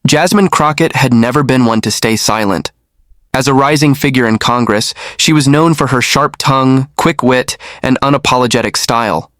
Jasmine Crockett had never been one to stay silent. As a rising figure in Congress, she was known for her sharp tongue, quick wit, and unapologetic style.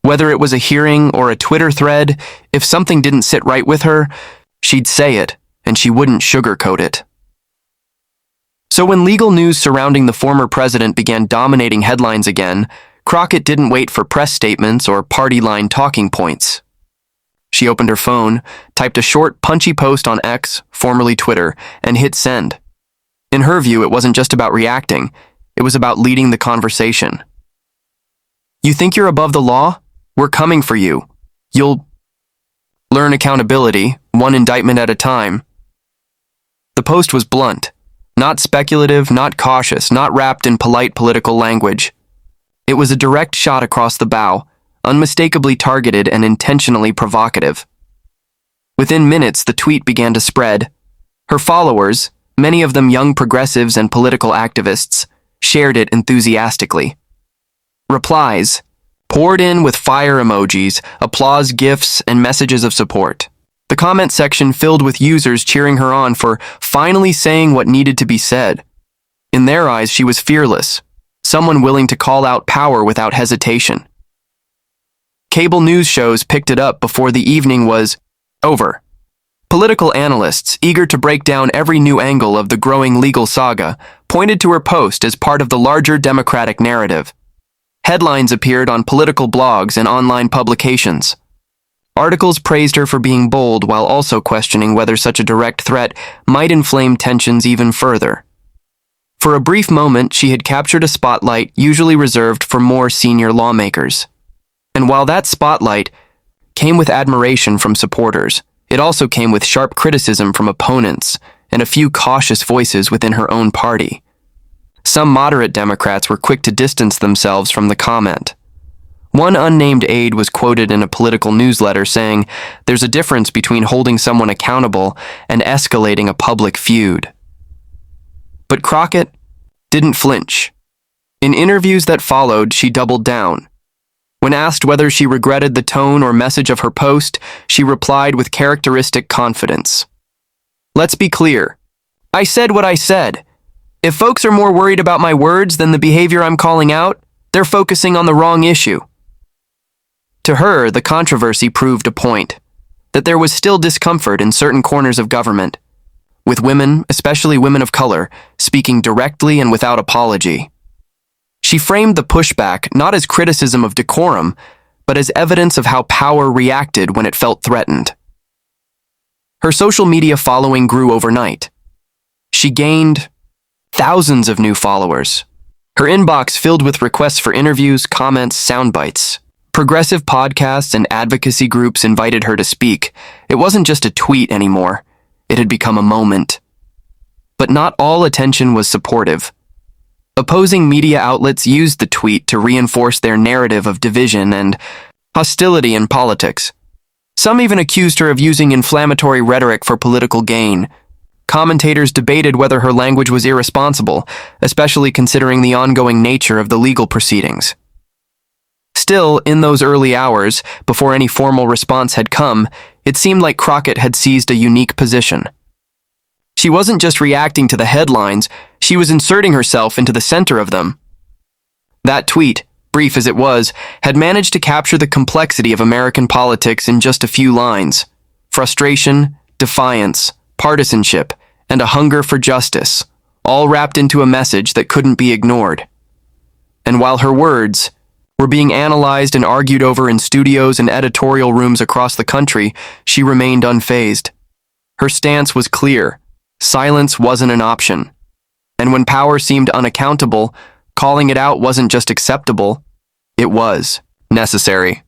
Whether it was a hearing or a Twitter thread, if something didn't sit right with her, she'd say it, and she wouldn't sugarcoat it. So when legal news surrounding the former president began dominating headlines again, Crockett didn't wait for press statements or party-line talking points. She opened her phone, typed a short, punchy post on X, formerly Twitter, and hit send. In her view, it wasn't just about reacting, it was about leading the conversation. "You think you're above the law? We're coming for you. You'll learn accountability, one indictment at a time." The post was blunt, not speculative, not cautious, not wrapped in polite political language. It was a direct shot across the bow, unmistakably targeted and intentionally provocative. Within minutes, the tweet began to spread. Her followers, many of them young progressives and political activists, shared it enthusiastically. Replies poured in with fire emojis, applause gifs, and messages of support. The comment section filled with users cheering her on for finally saying what needed to be said. In their eyes, she was fearless, someone willing to call out power without hesitation. Cable news shows picked it up before the evening was over. Political analysts, eager to break down every new angle of the growing legal saga, pointed to her post as part of the larger Democratic narrative. Headlines appeared on political blogs and online publications. Articles praised her for being bold while also questioning whether such a direct threat might inflame tensions even further. For a brief moment, she had captured a spotlight usually reserved for more senior lawmakers. And while that spotlight came with admiration from supporters, it also came with sharp criticism from opponents and a few cautious voices within her own party. Some moderate Democrats were quick to distance themselves from the comment. One unnamed aide was quoted in a political newsletter saying, "There's a difference between holding someone accountable and escalating a public feud." But Crockett didn't flinch. In interviews that followed, she doubled down. When asked whether she regretted the tone or message of her post, she replied with characteristic confidence. "Let's be clear. I said what I said. If folks are more worried about my words than the behavior I'm calling out, they're focusing on the wrong issue." To her, the controversy proved a point, that there was still discomfort in certain corners of government, with women, especially women of color, speaking directly and without apology. She framed the pushback not as criticism of decorum, but as evidence of how power reacted when it felt threatened. Her social media following grew overnight. She gained thousands of new followers. Her inbox filled with requests for interviews, comments, sound bites. Progressive podcasts and advocacy groups invited her to speak. It wasn't just a tweet anymore. It had become a moment. But not all attention was supportive. Opposing media outlets used the tweet to reinforce their narrative of division and hostility in politics. Some even accused her of using inflammatory rhetoric for political gain. Commentators debated whether her language was irresponsible, especially considering the ongoing nature of the legal proceedings. Still, in those early hours, before any formal response had come, it seemed like Crockett had seized a unique position. She wasn't just reacting to the headlines, she was inserting herself into the center of them. That tweet, brief as it was, had managed to capture the complexity of American politics in just a few lines. Frustration, defiance, partisanship, and a hunger for justice, all wrapped into a message that couldn't be ignored. And while her words were being analyzed and argued over in studios and editorial rooms across the country, she remained unfazed. Her stance was clear. Silence wasn't an option. And when power seemed unaccountable, calling it out wasn't just acceptable, it was necessary.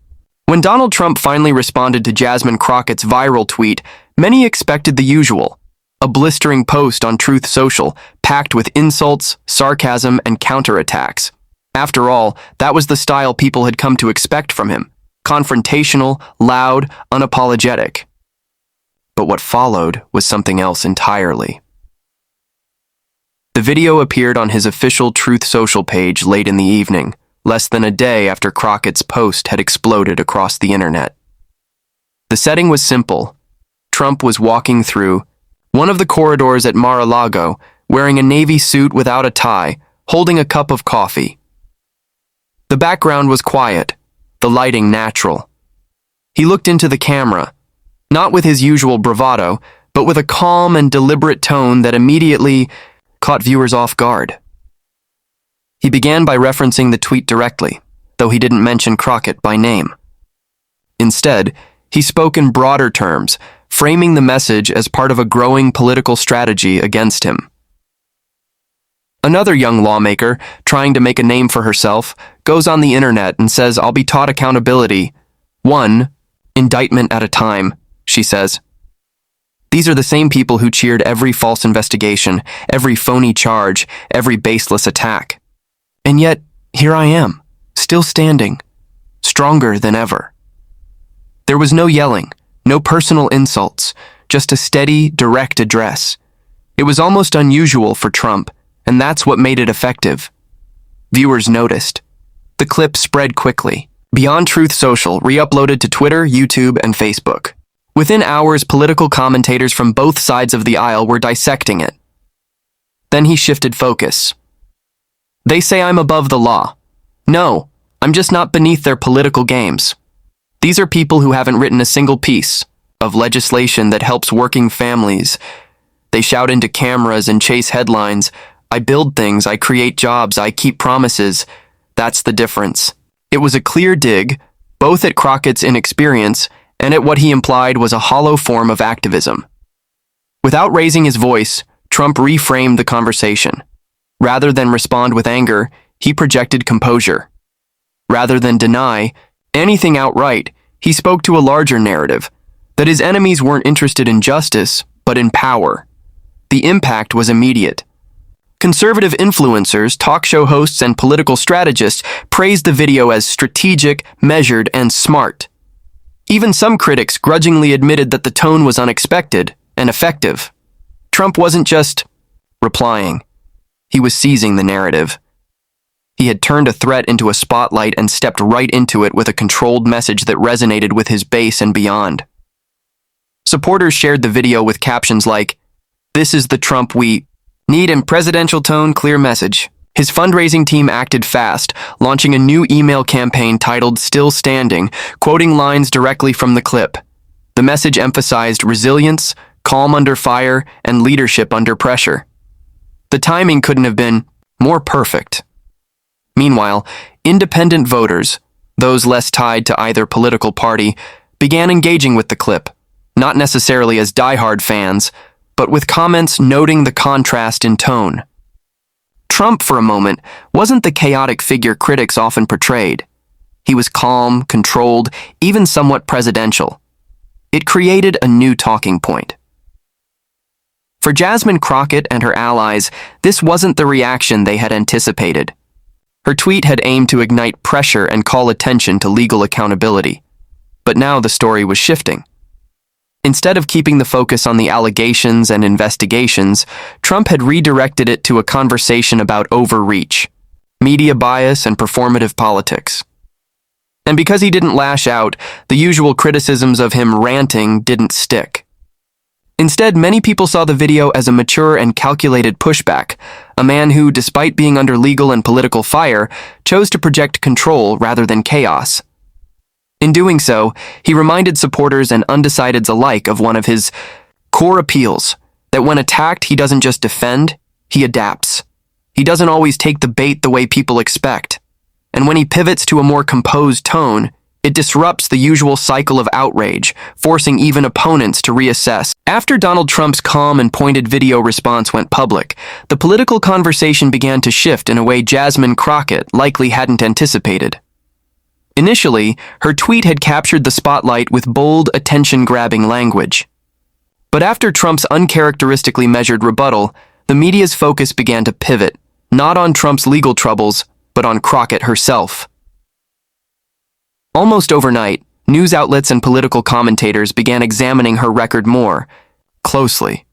When Donald Trump finally responded to Jasmine Crockett's viral tweet, many expected the usual. A blistering post on Truth Social, packed with insults, sarcasm, and counterattacks. After all, that was the style people had come to expect from him. Confrontational, loud, unapologetic. But what followed was something else entirely. The video appeared on his official Truth Social page late in the evening, less than a day after Crockett's post had exploded across the internet. The setting was simple. Trump was walking through One of the corridors at Mar-a-Lago, wearing a navy suit without a tie, holding a cup of coffee. The background was quiet, the lighting natural. He looked into the camera, not with his usual bravado, but with a calm and deliberate tone that immediately caught viewers off guard. He began by referencing the tweet directly, though he didn't mention Crockett by name. Instead, he spoke in broader terms, framing the message as part of a growing political strategy against him. Another young lawmaker, trying to make a name for herself, goes on the internet and says, "I'll be taught accountability. One indictment at a time," she says. These are the same people who cheered every false investigation, every phony charge, every baseless attack. And yet, here I am, still standing, stronger than ever. There was no yelling, no personal insults, just a steady, direct address. It was almost unusual for Trump, and that's what made it effective. Viewers noticed. The clip spread quickly. Beyond Truth Social re-uploaded to Twitter, YouTube, and Facebook. Within hours, political commentators from both sides of the aisle were dissecting it. Then he shifted focus. "They say I'm above the law. No, I'm just not beneath their political games. These are people who haven't written a single piece of legislation that helps working families. They shout into cameras and chase headlines. I build things, I create jobs, I keep promises. That's the difference." It was a clear dig, both at Crockett's inexperience and at what he implied was a hollow form of activism. Without raising his voice, Trump reframed the conversation. Rather than respond with anger, he projected composure. Rather than deny anything outright, he spoke to a larger narrative, that his enemies weren't interested in justice, but in power. The impact was immediate. Conservative influencers, talk show hosts, and political strategists praised the video as strategic, measured, and smart. Even some critics grudgingly admitted that the tone was unexpected and effective. Trump wasn't just replying. He was seizing the narrative. He had turned a threat into a spotlight and stepped right into it with a controlled message that resonated with his base and beyond. Supporters shared the video with captions like, "This is the Trump we need in presidential tone, clear message." His fundraising team acted fast, launching a new email campaign titled "Still Standing," quoting lines directly from the clip. The message emphasized resilience, calm under fire, and leadership under pressure. The timing couldn't have been more perfect. Meanwhile, independent voters, those less tied to either political party, began engaging with the clip, not necessarily as diehard fans, but with comments noting the contrast in tone. Trump, for a moment, wasn't the chaotic figure critics often portrayed. He was calm, controlled, even somewhat presidential. It created a new talking point. For Jasmine Crockett and her allies, this wasn't the reaction they had anticipated. Her tweet had aimed to ignite pressure and call attention to legal accountability. But now the story was shifting. Instead of keeping the focus on the allegations and investigations, Trump had redirected it to a conversation about overreach, media bias, and performative politics. And because he didn't lash out, the usual criticisms of him ranting didn't stick. Instead, many people saw the video as a mature and calculated pushback, a man who, despite being under legal and political fire, chose to project control rather than chaos. In doing so, he reminded supporters and undecideds alike of one of his core appeals, that when attacked, he doesn't just defend, he adapts. He doesn't always take the bait the way people expect. And when he pivots to a more composed tone, it disrupts the usual cycle of outrage, forcing even opponents to reassess. After Donald Trump's calm and pointed video response went public, the political conversation began to shift in a way Jasmine Crockett likely hadn't anticipated. Initially, her tweet had captured the spotlight with bold, attention-grabbing language. But after Trump's uncharacteristically measured rebuttal, the media's focus began to pivot, not on Trump's legal troubles, but on Crockett herself. Almost overnight, news outlets and political commentators began examining her record more closely.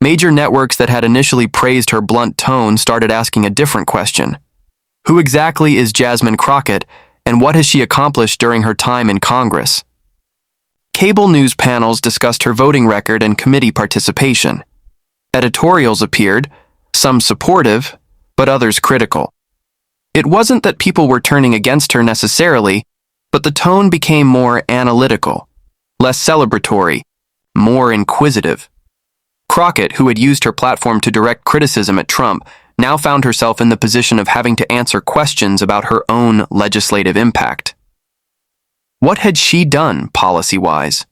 Major networks that had initially praised her blunt tone started asking a different question. Who exactly is Jasmine Crockett, and what has she accomplished during her time in Congress? Cable news panels discussed her voting record and committee participation. Editorials appeared, some supportive, but others critical. It wasn't that people were turning against her necessarily, but the tone became more analytical, less celebratory, more inquisitive. Crockett, who had used her platform to direct criticism at Trump, now found herself in the position of having to answer questions about her own legislative impact. What had she done, policy-wise?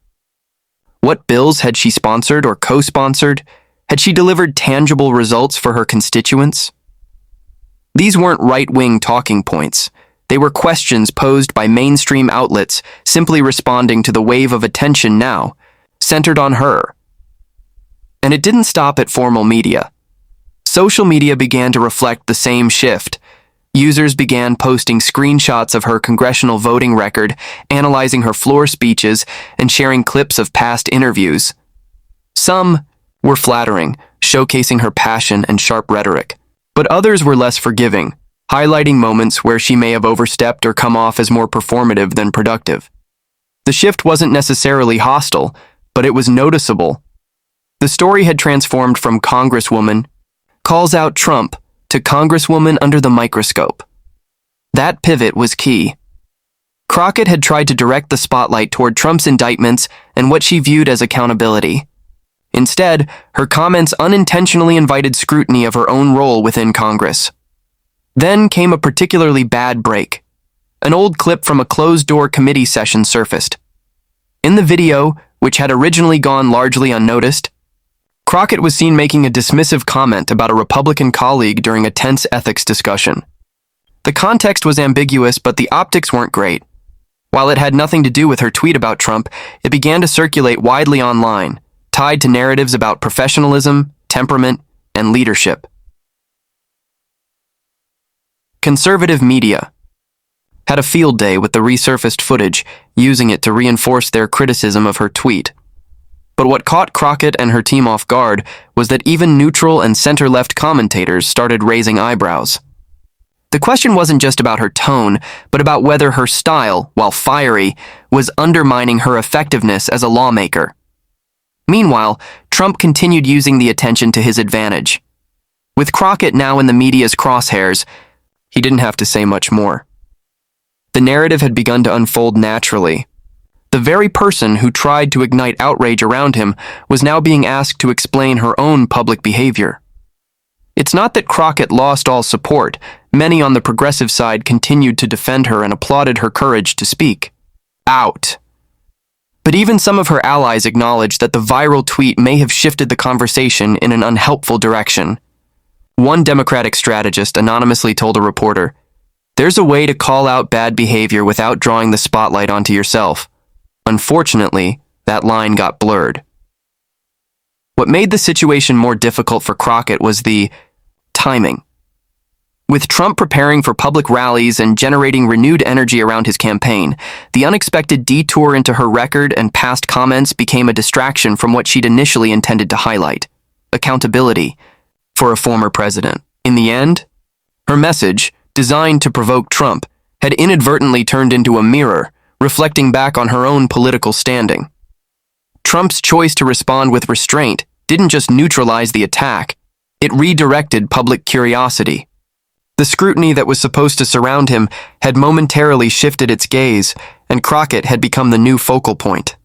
What bills had she sponsored or co-sponsored? Had she delivered tangible results for her constituents? These weren't right-wing talking points. They were questions posed by mainstream outlets simply responding to the wave of attention now, centered on her. And it didn't stop at formal media. Social media began to reflect the same shift. Users began posting screenshots of her congressional voting record, analyzing her floor speeches, and sharing clips of past interviews. Some were flattering, showcasing her passion and sharp rhetoric, but others were less forgiving, highlighting moments where she may have overstepped or come off as more performative than productive. The shift wasn't necessarily hostile, but it was noticeable. The story had transformed from Congresswoman calls out Trump to Congresswoman under the microscope. That pivot was key. Crockett had tried to direct the spotlight toward Trump's indictments and what she viewed as accountability. Instead, her comments unintentionally invited scrutiny of her own role within Congress. Then came a particularly bad break. An old clip from a closed-door committee session surfaced. In the video, which had originally gone largely unnoticed, Crockett was seen making a dismissive comment about a Republican colleague during a tense ethics discussion. The context was ambiguous, but the optics weren't great. While it had nothing to do with her tweet about Trump, it began to circulate widely online, tied to narratives about professionalism, temperament, and leadership. Conservative media had a field day with the resurfaced footage, using it to reinforce their criticism of her tweet. But what caught Crockett and her team off guard was that even neutral and center-left commentators started raising eyebrows. The question wasn't just about her tone, but about whether her style, while fiery, was undermining her effectiveness as a lawmaker. Meanwhile, Trump continued using the attention to his advantage. With Crockett now in the media's crosshairs, he didn't have to say much more. The narrative had begun to unfold naturally. The very person who tried to ignite outrage around him was now being asked to explain her own public behavior. It's not that Crockett lost all support. Many on the progressive side continued to defend her and applauded her courage to speak out. But even some of her allies acknowledged that the viral tweet may have shifted the conversation in an unhelpful direction. One Democratic strategist anonymously told a reporter, "There's a way to call out bad behavior without drawing the spotlight onto yourself." Unfortunately, that line got blurred. What made the situation more difficult for Crockett was the timing. With Trump preparing for public rallies and generating renewed energy around his campaign, the unexpected detour into her record and past comments became a distraction from what she'd initially intended to highlight: accountability for a former president. In the end, her message, designed to provoke Trump, had inadvertently turned into a mirror, reflecting back on her own political standing. Trump's choice to respond with restraint didn't just neutralize the attack, it redirected public curiosity. The scrutiny that was supposed to surround him had momentarily shifted its gaze, and Crockett had become the new focal point.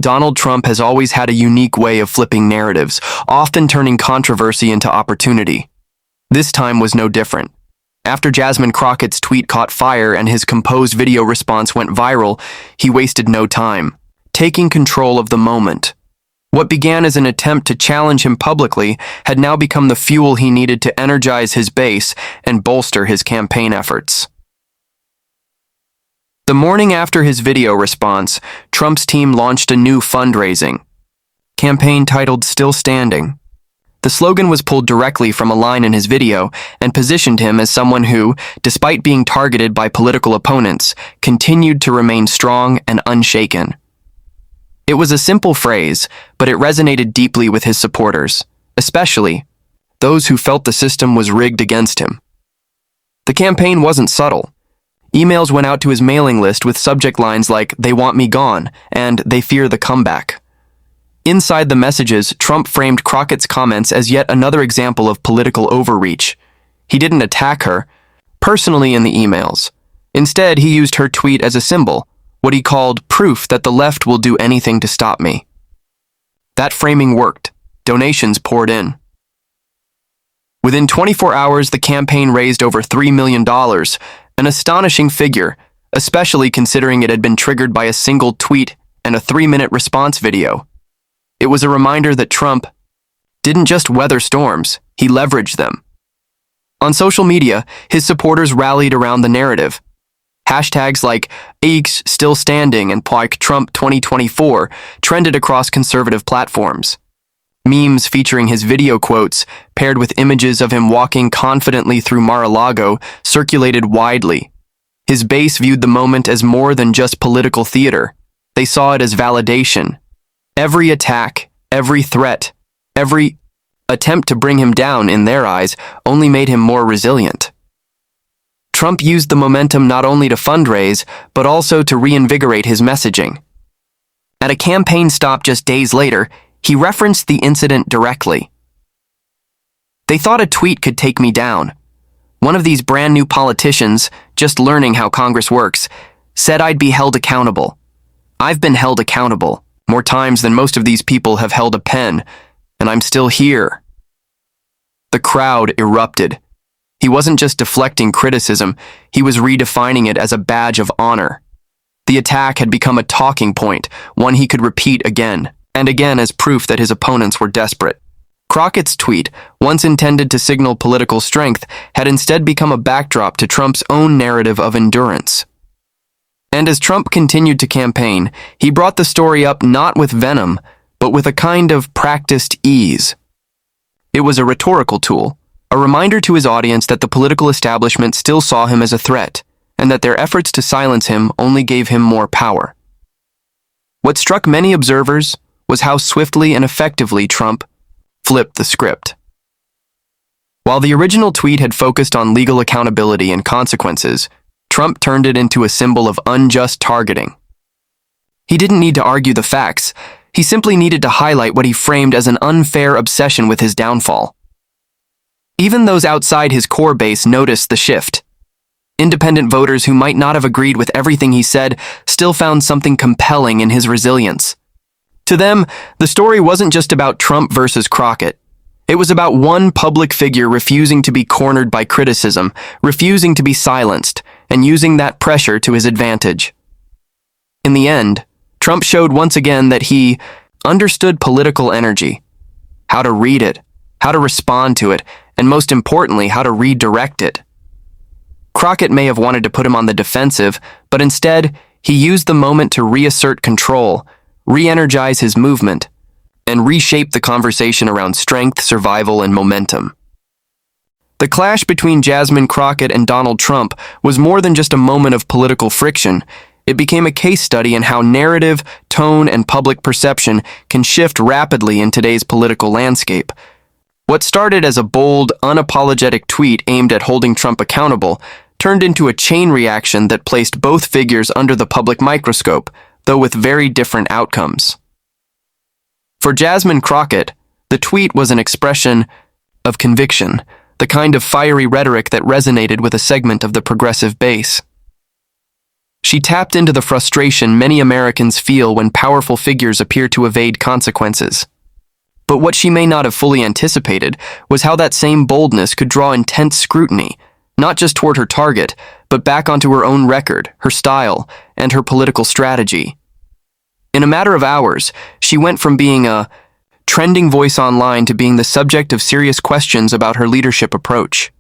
Donald Trump has always had a unique way of flipping narratives, often turning controversy into opportunity. This time was no different. After Jasmine Crockett's tweet caught fire and his composed video response went viral, he wasted no time, taking control of the moment. What began as an attempt to challenge him publicly had now become the fuel he needed to energize his base and bolster his campaign efforts. The morning after his video response, Trump's team launched a new fundraising campaign titled "Still Standing." The slogan was pulled directly from a line in his video and positioned him as someone who, despite being targeted by political opponents, continued to remain strong and unshaken. It was a simple phrase, but it resonated deeply with his supporters, especially those who felt the system was rigged against him. The campaign wasn't subtle. Emails went out to his mailing list with subject lines like, "They want me gone," and "They fear the comeback." Inside the messages, Trump framed Crockett's comments as yet another example of political overreach. He didn't attack her personally in the emails. Instead, he used her tweet as a symbol, what he called proof that the left will do anything to stop me. That framing worked. Donations poured in. Within 24 hours, the campaign raised over $3 million, an astonishing figure, especially considering it had been triggered by a single tweet and a 3-minute response video. It was a reminder that Trump didn't just weather storms, he leveraged them. On social media, his supporters rallied around the narrative. Hashtags like X Still Standing and Trump 2024 trended across conservative platforms. Memes featuring his video quotes, paired with images of him walking confidently through Mar-a-Lago, circulated widely. His base viewed the moment as more than just political theater. They saw it as validation. Every attack, every threat, every attempt to bring him down, in their eyes, only made him more resilient. Trump used the momentum not only to fundraise, but also to reinvigorate his messaging. At a campaign stop just days later, he referenced the incident directly. "They thought a tweet could take me down. One of these brand new politicians, just learning how Congress works, said I'd be held accountable. I've been held accountable more times than most of these people have held a pen, and I'm still here." The crowd erupted. He wasn't just deflecting criticism, he was redefining it as a badge of honor. The attack had become a talking point, one he could repeat again and again as proof that his opponents were desperate. Crockett's tweet, once intended to signal political strength, had instead become a backdrop to Trump's own narrative of endurance. And as Trump continued to campaign, he brought the story up not with venom, but with a kind of practiced ease. It was a rhetorical tool, a reminder to his audience that the political establishment still saw him as a threat, and that their efforts to silence him only gave him more power. What struck many observers was how swiftly and effectively Trump flipped the script. While the original tweet had focused on legal accountability and consequences, Trump turned it into a symbol of unjust targeting. He didn't need to argue the facts, he simply needed to highlight what he framed as an unfair obsession with his downfall. Even those outside his core base noticed the shift. Independent voters who might not have agreed with everything he said still found something compelling in his resilience. To them, the story wasn't just about Trump versus Crockett. It was about one public figure refusing to be cornered by criticism, refusing to be silenced, and using that pressure to his advantage. In the end, Trump showed once again that he understood political energy, how to read it, how to respond to it, and most importantly, how to redirect it. Crockett may have wanted to put him on the defensive, but instead, he used the moment to reassert control, re-energize his movement, and reshape the conversation around strength, survival, and momentum. The clash between Jasmine Crockett and Donald Trump was more than just a moment of political friction. It became a case study in how narrative, tone, and public perception can shift rapidly in today's political landscape. What started as a bold, unapologetic tweet aimed at holding Trump accountable turned into a chain reaction that placed both figures under the public microscope, though with very different outcomes. For Jasmine Crockett, the tweet was an expression of conviction, the kind of fiery rhetoric that resonated with a segment of the progressive base. She tapped into the frustration many Americans feel when powerful figures appear to evade consequences. But what she may not have fully anticipated was how that same boldness could draw intense scrutiny, not just toward her target, but back onto her own record, her style, and her political strategy. In a matter of hours, she went from being a trending voice online to being the subject of serious questions about her leadership approach.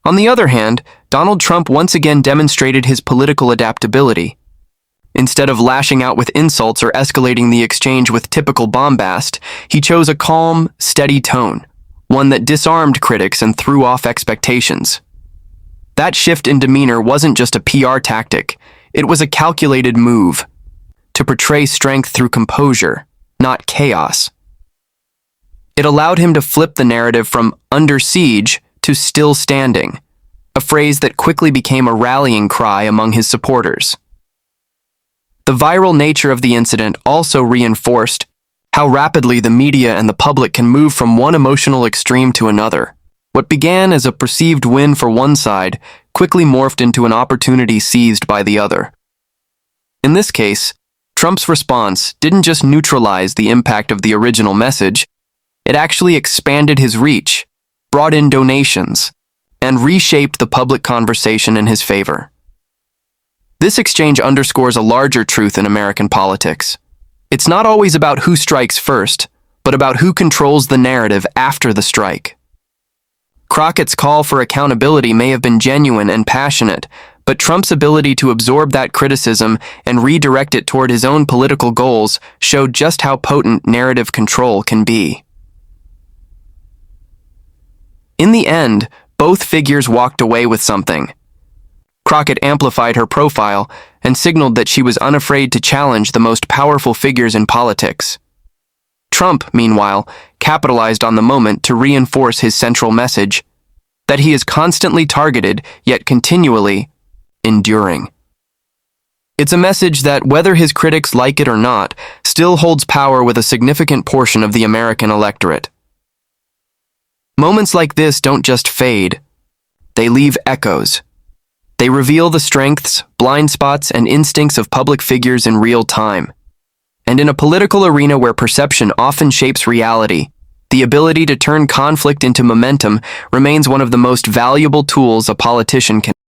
On the other hand, Donald Trump once again demonstrated his political adaptability. Instead of lashing out with insults or escalating the exchange with typical bombast, he chose a calm, steady tone, one that disarmed critics and threw off expectations. That shift in demeanor wasn't just a PR tactic, it was a calculated move to portray strength through composure, not chaos. It allowed him to flip the narrative from under siege to still standing, a phrase that quickly became a rallying cry among his supporters. The viral nature of the incident also reinforced how rapidly the media and the public can move from one emotional extreme to another. What began as a perceived win for one side quickly morphed into an opportunity seized by the other. In this case, Trump's response didn't just neutralize the impact of the original message, it actually expanded his reach, brought in donations, and reshaped the public conversation in his favor. This exchange underscores a larger truth in American politics. It's not always about who strikes first, but about who controls the narrative after the strike. Crockett's call for accountability may have been genuine and passionate, but Trump's ability to absorb that criticism and redirect it toward his own political goals showed just how potent narrative control can be. In the end, both figures walked away with something. Crockett amplified her profile and signaled that she was unafraid to challenge the most powerful figures in politics. Trump, meanwhile, capitalized on the moment to reinforce his central message, that he is constantly targeted, yet continually enduring. It's a message that, whether his critics like it or not, still holds power with a significant portion of the American electorate. Moments like this don't just fade, they leave echoes. They reveal the strengths, blind spots, and instincts of public figures in real time. And in a political arena where perception often shapes reality, the ability to turn conflict into momentum remains one of the most valuable tools a politician can